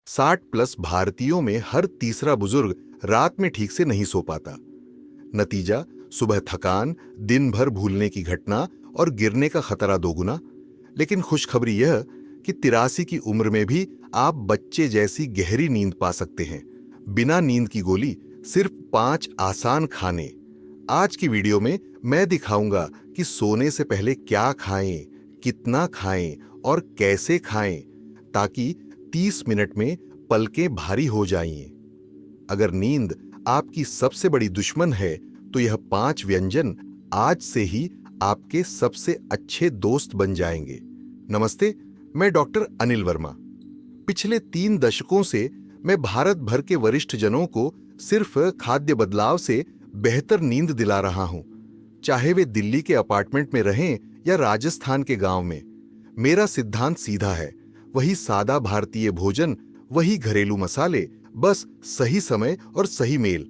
60+ भारतीयों में हर तीसरा बुजुर्ग रात में ठीक से नहीं सो पाता। नतीजा, सुबह थकान, दिन भर भूलने की घटना और गिरने का खतरा दोगुना। लेकिन खुशखबरी यह कि 83 की उम्र में भी आप बच्चे जैसी गहरी नींद पा सकते हैं, बिना नींद की गोली, सिर्फ 5 आसान खाने। आज की वीडियो में मैं दिखाऊंगा कि सोने से पहले क्या खाएं, कितना खाएं और कैसे खाएं, ताकि 30 मिनट में पलकें भारी हो जाएं। अगर नींद आपकी सबसे बड़ी दुश्मन है तो यह 5 व्यंजन आज से ही आपके सबसे अच्छे दोस्त बन जाएंगे। नमस्ते, मैं डॉक्टर अनिल वर्मा। पिछले 3 दशकों से मैं भारत भर के वरिष्ठ जनों को सिर्फ खाद्य बदलाव से बेहतर नींद दिला रहा हूं, चाहे वे दिल्ली के अपार्टमेंट में रहें या राजस्थान के गांव में। मेरा सिद्धांत सीधा है, वही सादा भारतीय भोजन, वही घरेलू मसाले, बस सही समय और सही मेल।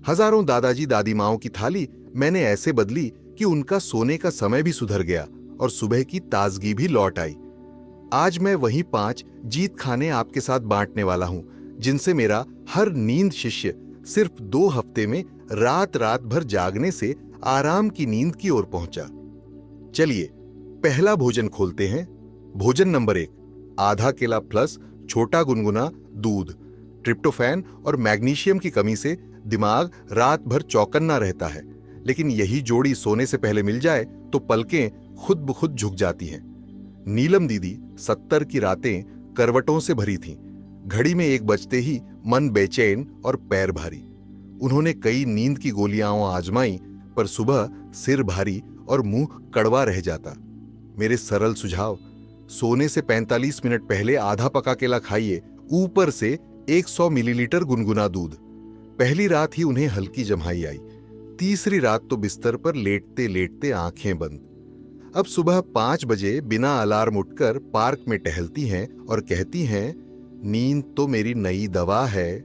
हजारों दादाजी दादी माओं की थाली मैंने ऐसे बदली कि उनका सोने का समय भी सुधर गया और सुबह की ताजगी भी लौट आई। आज मैं वही 5 जीत खाने आपके साथ बांटने वाला हूं, जिनसे मेरा हर नींद शिष्य सिर्फ 2 हफ्ते में रात रात भर जागने से आराम की नींद की ओर पहुंचा। चलिए पहला भोजन खोलते हैं। भोजन नंबर 1, आधा केला प्लस छोटा गुनगुना दूध। ट्रिप्टोफैन और मैग्नीशियम की कमी से दिमाग रात भर चौकन्ना रहता है, लेकिन यही जोड़ी सोने से पहले मिल जाए तो पलकें खुद ब खुद झुक जाती हैं। नीलम दीदी 70 की रातें करवटों से भरी थीं। घड़ी में 1 बजते ही मन बेचैन और पैर भारी। उन्होंने कई नींद की गोलियां आजमाई, पर सुबह सिर भारी और मुंह कड़वा रह जाता। मेरे सरल सुझाव: सोने से 45 मिनट पहले आधा पका केला खाइए, ऊपर से 100 मिलीलीटर गुनगुना दूध। पहली रात ही उन्हें हल्की जम्हाई आई, तीसरी रात तो बिस्तर पर लेटते लेटते आंखें बंद। अब सुबह 5 बजे बिना अलार्म उठकर पार्क में टहलती हैं और कहती हैं, नींद तो मेरी नई दवा है।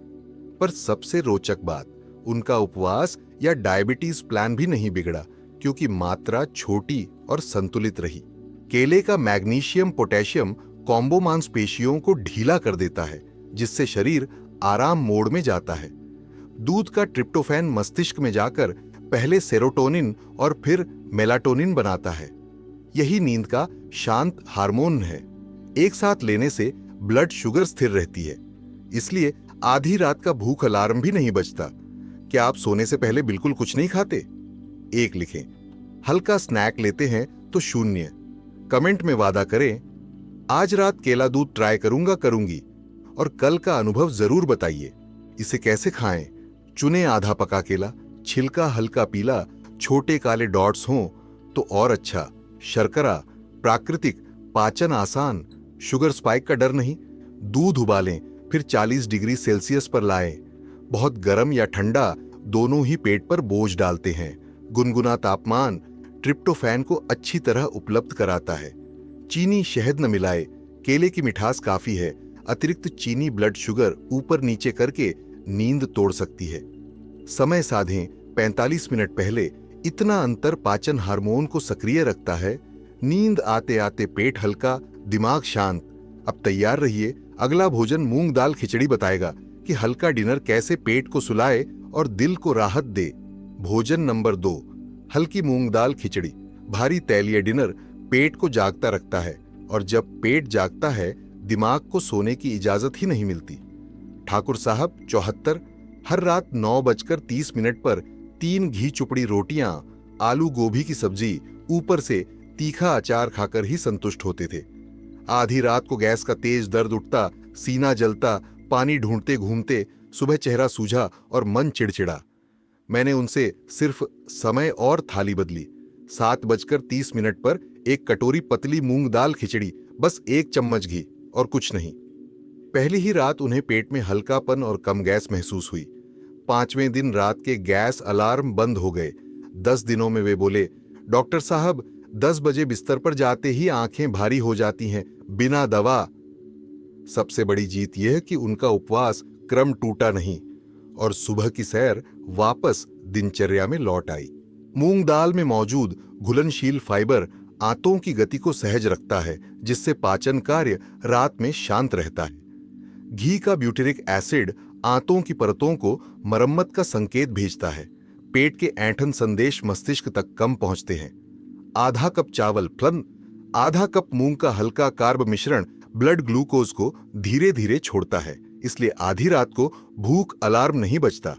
पर सबसे रोचक बात, उनका उपवास या डायबिटीज प्लान भी नहीं बिगड़ा, क्योंकि मात्रा छोटी और संतुलित रही। केले का मैग्नीशियम पोटेशियम कॉम्बो मांसपेशियों को ढीला कर देता है, जिससे शरीर आराम मोड में जाता है। दूध का ट्रिप्टोफैन मस्तिष्क में जाकर पहले सेरोटोनिन और फिर मेलाटोनिन बनाता है। यही नींद का शांत हार्मोन है। एक साथ लेने से ब्लड शुगर स्थिर रहती है, इसलिए आधी रात का भूख अलार्म भी नहीं बजता। क्या आप सोने से पहले बिल्कुल कुछ नहीं खाते? 1 लिखें। हल्का स्नैक लेते हैं तो 0। कमेंट में वादा करें, आज रात केला दूध ट्राई करूंगी, और कल का अनुभव जरूर बताइए। इसे कैसे खाएं? चुने आधा पका केला, छिलका हल्का पीला, छोटे काले डॉट्स हों तो और अच्छा। शर्करा प्राकृतिक, पाचन आसान, शुगर स्पाइक का डर नहीं। दूध उबालें, फिर 40 डिग्री सेल्सियस पर लाएं। बहुत गर्म या ठंडा, दोनों ही पेट पर बोझ डालते हैं। गुनगुना तापमान ट्रिप्टोफैन को अच्छी तरह उपलब्ध कराता है। चीनी शहद न मिलाए, केले की मिठास काफी है। अतिरिक्त चीनी ब्लड शुगर ऊपर नीचे करके नींद तोड़ सकती है। समय साधें, 45 मिनट पहले। इतना अंतर पाचन हार्मोन को सक्रिय रखता है। नींद आते आते पेट हल्का, दिमाग शांत। अब तैयार रहिए, अगला भोजन मूंग दाल खिचड़ी बताएगा कि हल्का डिनर कैसे पेट को सुलाए और दिल को राहत दे। भोजन नंबर 2, हल्की मूंग दाल खिचड़ी। भारी तैलीय डिनर पेट को जागता रखता है, और जब पेट जागता है दिमाग को सोने की इजाजत ही नहीं मिलती। ठाकुर साहब 74 हर रात 9:30 पर 3 घी चुपड़ी रोटियां, आलू गोभी की सब्जी, ऊपर से तीखा अचार खाकर ही संतुष्ट होते थे। आधी रात को गैस का तेज दर्द उठता, सीना जलता, पानी ढूंढते घूमते, सुबह चेहरा सूझा और मन चिड़चिड़ा। मैंने उनसे सिर्फ समय और थाली बदली। 7:30 पर 1 कटोरी पतली मूंग दाल खिचड़ी, बस 1 चम्मच घी और कुछ नहीं। पहली ही रात उन्हें पेट में हल्कापन और कम गैस महसूस हुई। 5वें दिन रात के गैस अलार्म बंद हो गए। 10 दिनों में वे बोले, डॉक्टर साहब 10 बजे बिस्तर पर जाते ही आंखें भारी हो जाती हैं, बिना दवा। सबसे बड़ी जीत यह कि उनका उपवास क्रम टूटा नहीं और सुबह की सैर वापस दिनचर्या में लौट आई। मूंग दाल में मौजूद घुलनशील फाइबर आंतों की गति को सहज रखता है, जिससे पाचन कार्य रात में शांत रहता है। घी का ब्यूटेरिक एसिड आंतों की परतों को मरम्मत का संकेत भेजता है। पेट के ऐंठन संदेश मस्तिष्क तक कम पहुंचते हैं। आधा कप चावल प्लन, आधा कप मूंग का हल्का कार्ब मिश्रण ब्लड ग्लूकोज को धीरे धीरे छोड़ता है, इसलिए आधी रात को भूख अलार्म नहीं बजता।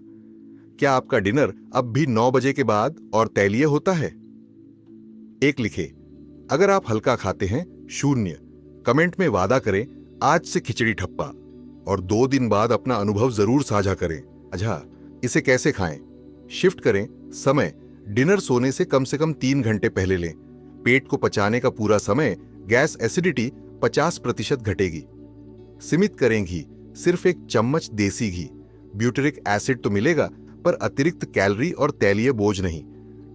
क्या आपका डिनर अब भी 9 बजे के बाद और तैलीय होता है? एक लिखे, अगर आप हल्का खाते हैं 0, कमेंट में वादा करें आज से खिचड़ी ठप्पा, और 2 दिन बाद अपना अनुभव जरूर साझा करें। अच्छा, इसे कैसे खाएं? शिफ्ट करें समय, डिनर सोने से कम 3 घंटे पहले लें। पेट को पचाने का पूरा समय, गैस एसिडिटी 50% घटेगी। सीमित करें घी, सिर्फ 1 चम्मच देसी घी। ब्यूटेरिक एसिड तो मिलेगा, पर अतिरिक्त कैलोरी और तैलीय बोझ नहीं।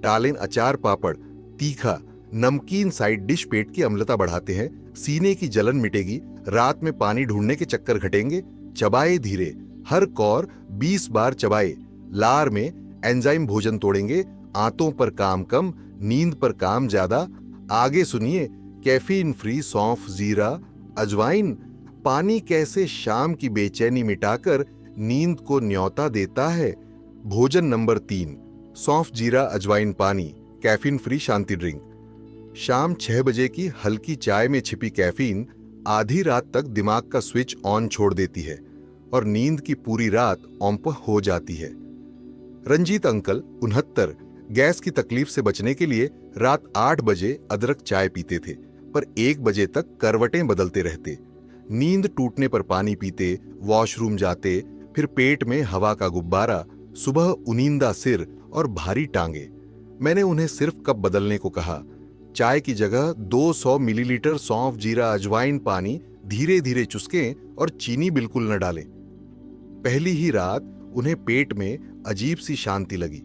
टालें अचार पापड़, तीखा नमकीन साइड डिश पेट की अम्लता बढ़ाते हैं, सीने की जलन मिटेगी, रात में पानी ढूंढने के चक्कर घटेंगे। चबाए धीरे, हर कौर 20 बार चबाए। लार में एंजाइम भोजन तोड़ेंगे, आंतों पर काम कम, नींद पर काम ज्यादा। आगे सुनिए, कैफीन फ्री सौंफ जीरा अजवाइन पानी कैसे शाम की बेचैनी मिटाकर नींद को न्योता देता है। भोजन नंबर 3, सौंफ जीरा अजवाइन पानी, कैफीन फ्री शांति ड्रिंक। शाम 6 बजे की हल्की चाय में छिपी कैफीन आधी रात तक दिमाग का स्विच ऑन छोड़ देती है और नींद की पूरी रात औंप हो जाती है। रंजीत अंकल 69 गैस की तकलीफ से बचने के लिए रात 8 बजे अदरक चाय पीते थे, पर 1 बजे तक करवटें बदलते रहते। नींद टूटने पर पानी पीते, वॉशरूम जाते, फिर पेट में हवा का गुब्बारा, सुबह उनींदा सिर और भारी टांगे। मैंने उन्हें सिर्फ कप बदलने को कहा। चाय की जगह 200 मिलीलीटर सौंफ जीरा अजवाइन पानी धीरे धीरे चुस्कें और चीनी बिल्कुल न डालें। पहली ही रात उन्हें पेट में अजीब सी शांति लगी।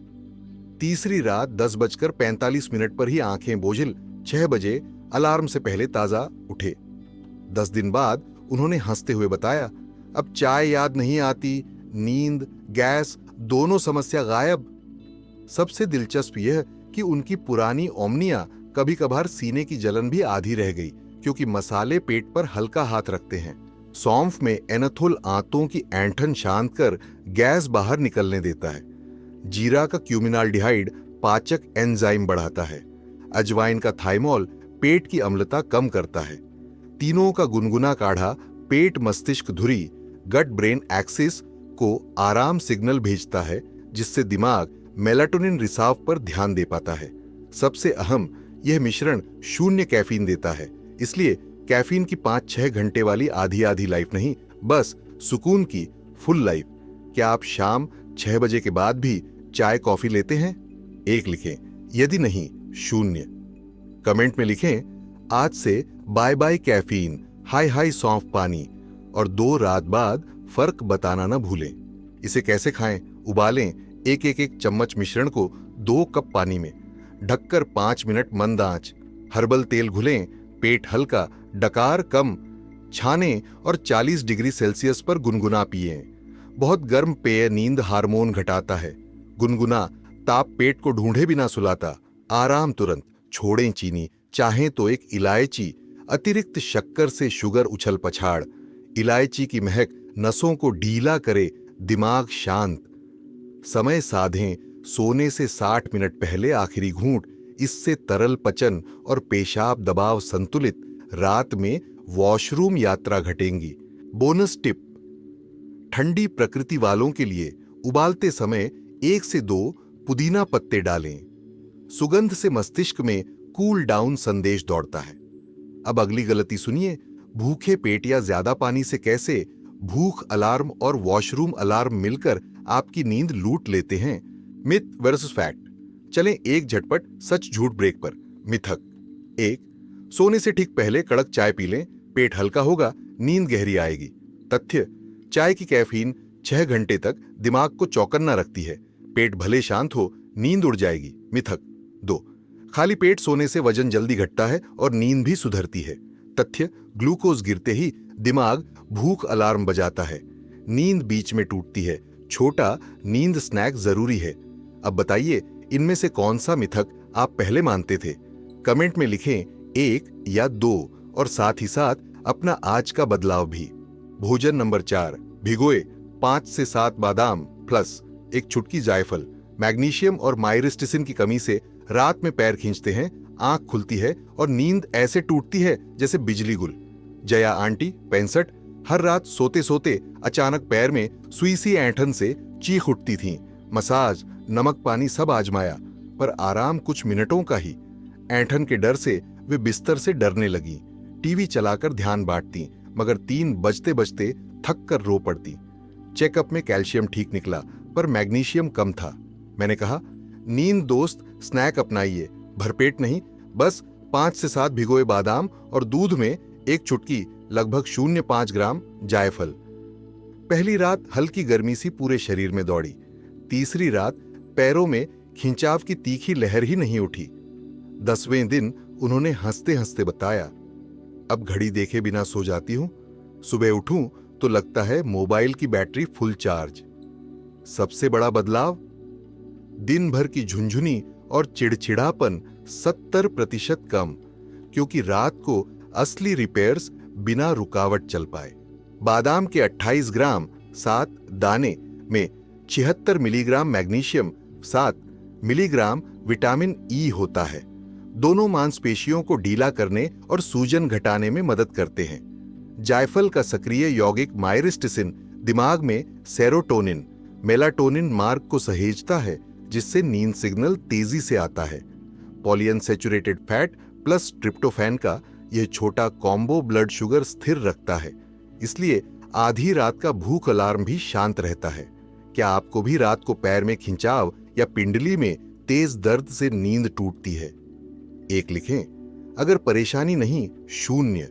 तीसरी रात 10:45 पर ही आंखें बोझिल 6 बजे अलार्म से पहले ताजा उठे। 10 दिन बाद उन्होंने हंसते हुए बताया, अब चाय याद नहीं आती, नींद गैस दोनों समस्या गायब। सबसे दिलचस्प यह कि उनकी पुरानी ओमनिया, कभी कभार सीने की जलन भी आधी रह गई, क्योंकि मसाले पेट पर हल्का हाथ रखते हैं। सौंफ में एनाथोल आंतों की ऐंठन शांत कर गैस बाहर निकलने देता है। जीरा का क्यूमिनाल्डिहाइड पाचक एंजाइम बढ़ाता है। अजवाइन का थाइमोल पेट की अम्लता कम करता है। तीनों का गुनगुना काढ़ा पेट मस्तिष्क धुरी गट ब्रेन एक्सिस को आराम सिग्नल भेजता है, जिससे दिमाग मेलाटोनिन रिसाव पर ध्यान दे पाता है। सबसे अहम, यह मिश्रण 0 कैफीन देता है, इसलिए कैफीन की 5-6 घंटे वाली आधी आधी लाइफ नहीं, बस सुकून की फुल लाइफ। क्या आप शाम 6 बजे के बाद भी चाय कॉफी लेते हैं? 1 लिखें, यदि नहीं 0। कमेंट में लिखें, आज से बाय बाय कैफीन, हाय हाय सौंफ पानी, और 2 रात बाद फर्क बताना न भूलें। इसे कैसे खाएं? उबालें 1 चम्मच मिश्रण को 2 कप पानी में, ढककर 5 मिनट मंद आंच। हर्बल तेल घुलें, पेट हल्का, डकार कम, छाने और 40 डिग्री सेल्सियस पर गुनगुना पिएं। बहुत गर्म पेय नींद हार्मोन घटाता है। गुनगुना ताप पेट को ढूंढे बिना सुलाता। आराम तुरंत। छोड़ें चीनी, चाहें तो 1 इलायची, अतिरिक्त शक्कर से शुगर उछल पछाड़। इलायची की महक नसों को ढीला करे, दिमाग शांत। समय साधें, सोने से 60 मिनट पहले आखिरी घूंट, इससे तरल पचन और पेशाब दबाव संतुलित। रात में वॉशरूम यात्रा घटेंगी। बोनस टिप, ठंडी प्रकृति वालों के लिए उबालते समय 1 से 2 पुदीना पत्ते डालें। सुगंध से मस्तिष्क में कूल डाउन संदेश दौड़ता है। अब अगली गलती सुनिए, भूखे पेट या ज्यादा पानी से कैसे भूख अलार्म और वॉशरूम अलार्म मिलकर आपकी नींद लूट लेते हैं। Myth versus fact. चलें एक झटपट सच झूठ ब्रेक पर। मिथक 1, सोने से ठीक पहले कड़क चाय पी लें, पेट हल्का होगा, नींद गहरी आएगी। तथ्य, चाय की कैफीन 6 घंटे तक दिमाग को चौकन्ना रखती है, पेट भले शांत हो, नींद उड़ जाएगी। मिथक 2, खाली पेट सोने से वजन जल्दी घटता है और नींद भी सुधरती है। तथ्य, ग्लूकोज गिरते ही दिमाग भूख अलार्म बजाता है, नींद बीच में टूटती है, छोटा नींद स्नैक जरूरी है। अब बताइए, इनमें से कौन सा मिथक आप पहले मानते थे? कमेंट में लिखें 1 या 2, और साथ ही साथ अपना आज का बदलाव भी। भोजन नंबर 4, भिगोए 5 से 7 बादाम प्लस एक चुटकी जायफल। मैग्नीशियम और माइरिस्टिसिन की कमी से रात में पैर खींचते हैं, आंख खुलती है और नींद ऐसे टूटती है जैसे बिजली गुल। जया आंटी 65 हर रात सोते सोते अचानक पैर में सुई सी ऐंठन से चीख उठती थीं। मसाज, नमक पानी सब आजमाया, पर आराम कुछ मिनटों का ही। ऐंठन के डर से वे बिस्तर से डरने लगी। टीवी चलाकर ध्यान बांटती, मगर 3 बजते बजते थक कर रो पड़ती। चेकअप में कैल्शियम ठीक निकला, पर मैग्नीशियम कम था। मैंने कहा, नींद दोस्त स्नैक अपनाइए, भरपेट नहीं, बस 5 से 7 भिगोए बादाम और दूध में एक चुटकी लगभग 0.5 ग्राम जायफल। पहली रात हल्की गर्मी सी पूरे शरीर में दौड़ी। तीसरी रात पैरों में खिंचाव की तीखी लहर ही नहीं उठी। 10वें दिन उन्होंने हंसते हंसते बताया, अब घड़ी देखे बिना सो जाती हूं, सुबह उठूं तो लगता है मोबाइल की बैटरी फुल चार्ज। सबसे बड़ा बदलाव, दिन भर की झुंझुनी और चिड़चिड़ापन 70% कम, क्योंकि रात को असली रिपेयर्स बिना रुकावट चल पाए। बादाम के 28 ग्राम 7 दाने में 76 milligram magnesium, 7 milligram vitamin E होता है। दोनों मांसपेशियों को ढीला करने और सूजन घटाने में मदद करते हैं। जायफल का सक्रिय यौगिक माइरिस्टिसिन दिमाग में सेरोटोनिन, मेलाटोनिन मार्ग को सहेजता है, जिससे नींद सिग्नल तेजी से आता है। पॉलीअनसैचुरेटेड फैट प्लस ट्रिप्टोफैन का यह छोटा कॉम्बो ब्लड शुगर स्थिर रखता है, इसलिए आधी रात का भूख अलार्म भी शांत रहता है। क्या आपको भी रात को पैर में खिंचाव या पिंडली में तेज दर्द से नींद टूटती है? 1 लिखें। अगर परेशानी नहीं, 0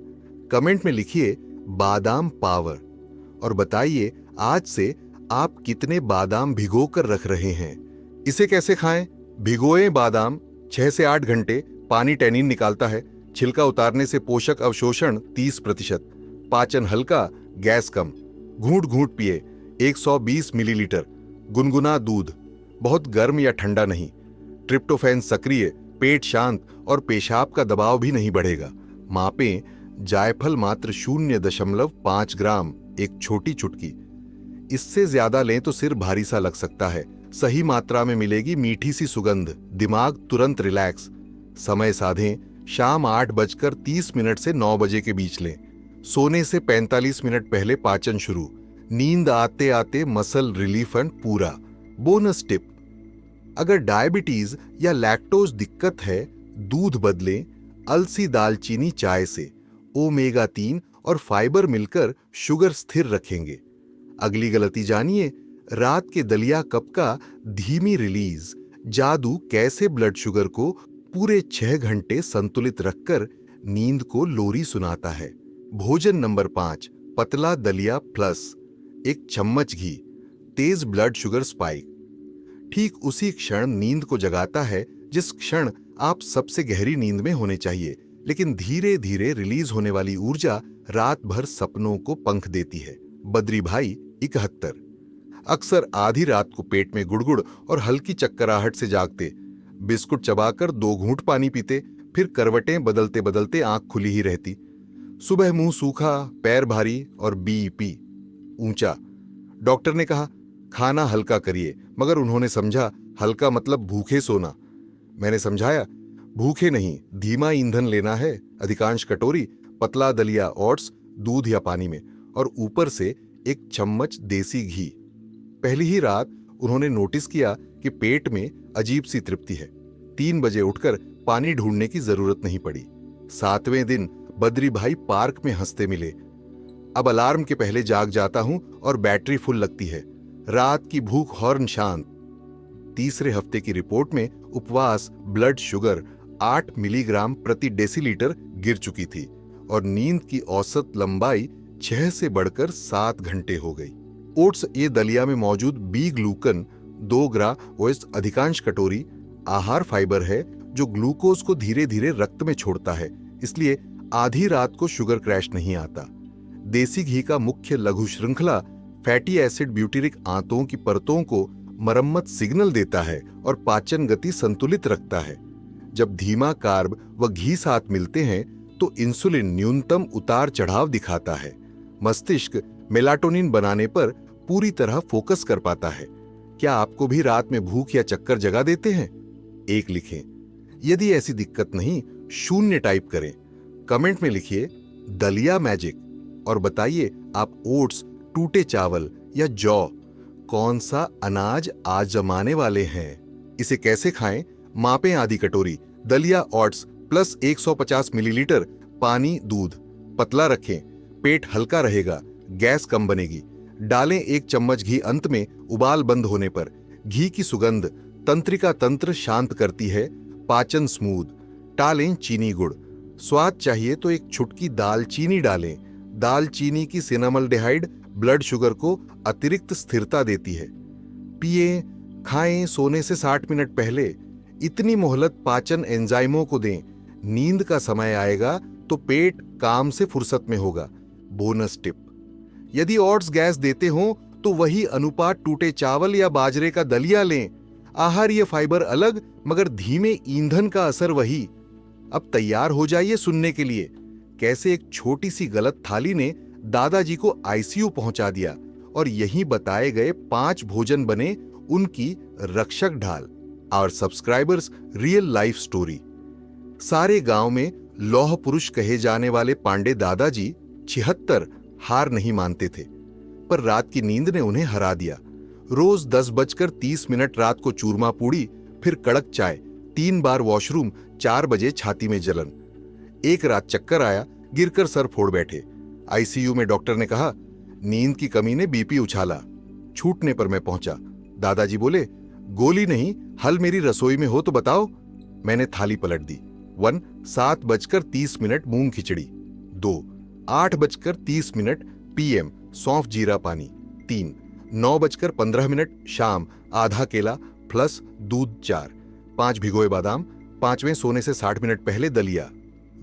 कमेंट में लिखिए बादाम पावर और बताइए आज से आप कितने बादाम भिगो कर रख रहे हैं। इसे कैसे खाएं? भिगोए बादाम 6 से 8 घंटे, पानी टैनिन निकालता है। छिलका उतारने से पोषक अवशोषण 30%, पाचन हल्का, गैस कम। घूंट घूंट पिए 120 मिलीलीटर। गुनगुना दूध, बहुत गर्म या ठंडा नहीं। ट्रिप्टोफैन सक्रिय, पेट शांत और पेशाब का दबाव भी नहीं बढ़ेगा। मापें, जायफल मात्र 0.5 ग्राम, एक छोटी चुटकी। इससे ज्यादा लें तो सिर भारी सा लग सकता है। सही मात्रा में मिलेगी मीठी सी सुगंध, दिमाग तुरंत रिलैक्स। समय साधें, शाम 8:30 से 9 बजे के बीच लें। सोने से 45 मिनट पहले पाचन शुरू। नींद आते आते मसल रिलीफन पूरा। बोनस टिप, अगर डायबिटीज या लैक्टोज दिक्कत है, दूध बदलें अलसी दालचीनी चाय से। ओमेगा 3 और फाइबर मिलकर शुगर स्थिर रखेंगे। अगली गलती जानिए, रात के दलिया कप का धीमी रिलीज जादू कैसे ब्लड शुगर को पूरे 6 घंटे संतुलित रखकर नींद को लोरी सुनाता है। भोजन नंबर 5, पतला दलिया प्लस 1 चम्मच घी, तेज ब्लड शुगर स्पाइक। ठीक उसी क्षण नींद को जगाता है जिस क्षण आप सबसे गहरी नींद में होने चाहिए, लेकिन धीरे धीरे रिलीज होने वाली ऊर्जा रात भर सपनों को पंख देती है। बद्री भाई 71 अक्सर आधी रात को पेट में गुड़गुड़ और हल्की चक्कराहट से जागते। बिस्कुट चबाकर 2 घूंट पानी पीते, फिर करवटें बदलते बदलते आंख खुली ही रहती। सुबह मुंह सूखा, पैर भारी और बीपी ऊंचा। डॉक्टर ने कहा खाना हल्का करिए, मगर उन्होंने समझा हल्का मतलब भूखे सोना। मैंने समझाया भूखे नहीं, धीमा ईंधन लेना है। अधिकांश कटोरी पतला दलिया ओट्स, दूध या पानी में, और ऊपर से 1 चम्मच देसी घी। पहली ही रात उन्होंने नोटिस किया कि पेट में अजीब सी तृप्ति है। 3 बजे उठकर पानी ढूंढने की जरूरत नहीं पड़ी। 7वें दिन बद्री भाई पार्क में हंसते मिले। अब अलार्म के पहले जाग जाता हूं और बैटरी फुल लगती है। रात की भूख हॉर्न शांत। तीसरे हफ्ते की रिपोर्ट में उपवास ब्लड शुगर 8 मिलीग्राम प्रति डेसीलीटर गिर चुकी थी और नींद की औसत लंबाई 6 से बढ़कर 7 घंटे हो गई। ओट्स, ये दलिया में मौजूद बी ग्लूकन 2 ग्राम ओएस अधिकांश कटोरी आहार फाइबर है जो ग्लूकोज को धीरे धीरे रक्त में छोड़ता है, इसलिए आधी रात को शुगर क्रैश नहीं आता। देसी घी का मुख्य लघु श्रृंखला फैटी एसिड ब्यूटेरिक आंतों की परतों को मरम्मत सिग्नल देता है और पाचन गति संतुलित रखता है। जब धीमा कार्ब व घी साथ मिलते हैं तो इंसुलिन न्यूनतम उतार चढ़ाव दिखाता है। मस्तिष्क मेलाटोनिन बनाने पर पूरी तरह फोकस कर पाता है। क्या आपको भी रात में भूख या चक्कर जगा देते हैं? 1 लिखें। यदि ऐसी दिक्कत नहीं, 0 टाइप करें। कमेंट में लिखिए दलिया मैजिक और बताइए आप ओट्स, टूटे चावल या जौ कौन सा अनाज आजमाने वाले हैं। इसे कैसे खाएं? मापें आधी कटोरी दलिया ओट्स प्लस 150 मिलीलीटर पानी दूध। पतला रखें, पेट हल्का रहेगा, गैस कम बनेगी। डालें 1 चम्मच घी अंत में उबाल बंद होने पर। घी की सुगंध तंत्रिका तंत्र शांत करती है, पाचन स्मूथ। टालें चीनी गुड़। स्वाद चाहिए तो 1 चुटकी दालचीनी डालें। दालचीनी की सिनामल्डिहाइड ब्लड शुगर को अतिरिक्त स्थिरता देती है। पिए, खाएं सोने से 60 मिनट पहले। इतनी मोहलत पाचन एंजाइमों को दें। नींद का समय आएगा तो पेट काम से फुर्सत में होगा। बोनस टिप, यदि ओट्स गैस देते हो तो वही अनुपात टूटे चावल या बाजरे का दलिया लें। आहार्य फाइबर अलग मगर धीमे ईंधन का असर वही। अब तैयार हो जाइए सुनने के लिए कैसे एक छोटी सी गलत थाली ने दादाजी को आईसीयू पहुंचा दिया और यहीं बताए गए 5 भोजन बने उनकी रक्षक ढाल। और सब्सक्राइबर्स रियल लाइफ स्टोरी। सारे गांव में लौह पुरुष कहे जाने वाले पांडे दादाजी 76 हार नहीं मानते थे, पर रात की नींद ने उन्हें हरा दिया। रोज 10:30 रात को चूरमा पूड़ी, फिर कड़क चाय, 3 बार वॉशरूम, 4 बजे छाती में जलन। एक रात चक्कर आया, गिरकर सर फोड़ बैठे। आईसीयू में डॉक्टर ने कहा नींद की कमी ने बीपी उछाला। छूटने पर मैं पहुंचा। दादाजी बोले गोली नहीं, हल मेरी रसोई में हो तो बताओ। मैंने थाली पलट दी। 1 7:30 मूंग खिचड़ी। 2 8:30 पीएम सौंफ जीरा पानी। 3 9:15 शाम आधा केला प्लस दूध 4। 5 भिगोए बादाम। 5वें सोने से 60 मिनट पहले दलिया।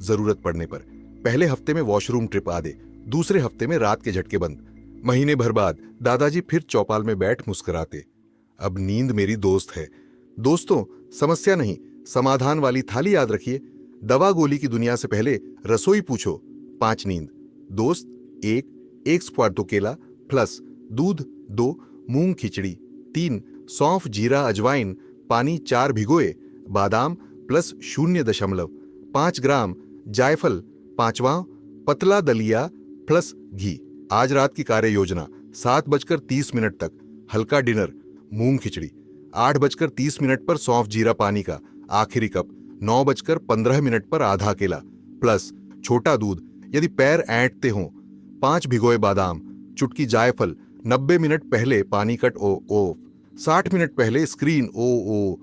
जरूरत पड़ने पर पहले हफ्ते में वॉशरूम ट्रिप आधे, दूसरे हफ्ते में रात के झटके बंद। महीने भर बाद दादाजी फिर चौपाल में बैठ मुस्कुराते। अब नींद मेरी दोस्त है। दोस्तों, समस्या नहीं, समाधान वाली थाली याद रखिए। दवा गोली की दुनिया से पहले रसोई पूछो। 5 नींद दोस्त 1 स्क्वार्टो केला प्लस दूध 2 मूंग खिचड़ी 3 सौंफ जीरा अजवाइन पानी 4 भिगोए बादाम प्लस 0.5 ग्राम जायफल 5वां पतला दलिया प्लस घी। आज रात की कार्य योजना 7:30 तक हल्का डिनर मूंग खिचड़ी। 8:30 पर सौंफ जीरा पानी का आखिरी कप। 9:15 पर आधा केला प्लस छोटा दूध यदि पैर ऐंठते हों। 5 भिगोए बादाम, चुटकी जायफल। 90 मिनट पहले पानी कट ओ 60 मिनट पहले स्क्रीन ओ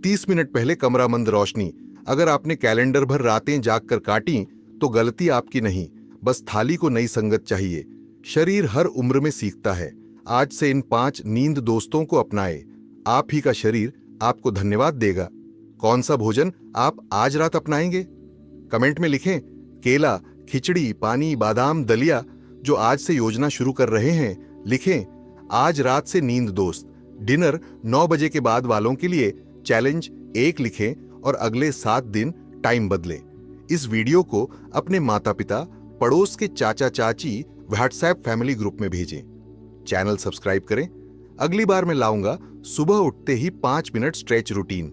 30 मिनट पहले कमरा मंद रोशनी। अगर आपने कैलेंडर भर रातें जागकर काटी तो गलती आपकी नहीं, बस थाली को नई संगत चाहिए। शरीर हर उम्र में सीखता है। आज से इन 5 नींद दोस्तों को अपनाए, आप ही का शरीर आपको धन्यवाद देगा। कौन सा भोजन आप आज रात अपनाएंगे? कमेंट में लिखें केला, खिचड़ी, पानी, बादाम, दलिया। जो आज से योजना शुरू कर रहे हैं लिखें आज रात से नींद दोस्त। डिनर 9 बजे के बाद वालों के लिए चैलेंज 1 लिखें और अगले 7 दिन टाइम बदलें। इस वीडियो को अपने माता पिता, पड़ोस के चाचा चाची, व्हाट्सएप फैमिली ग्रुप में भेजें। चैनल सब्सक्राइब करें। अगली बार मैं लाऊंगा सुबह उठते ही 5 मिनट स्ट्रेच रूटीन,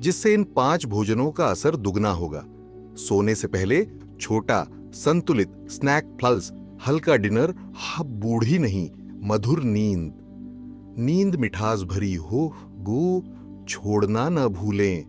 जिससे इन 5 भोजनों का असर दुगना होगा। सोने से पहले छोटा संतुलित स्नैक प्लस हल्का डिनर। हाँ, बूढ़ी नहीं, मधुर नींद। नींद मिठास भरी हो गो, छोड़ना न भूलें।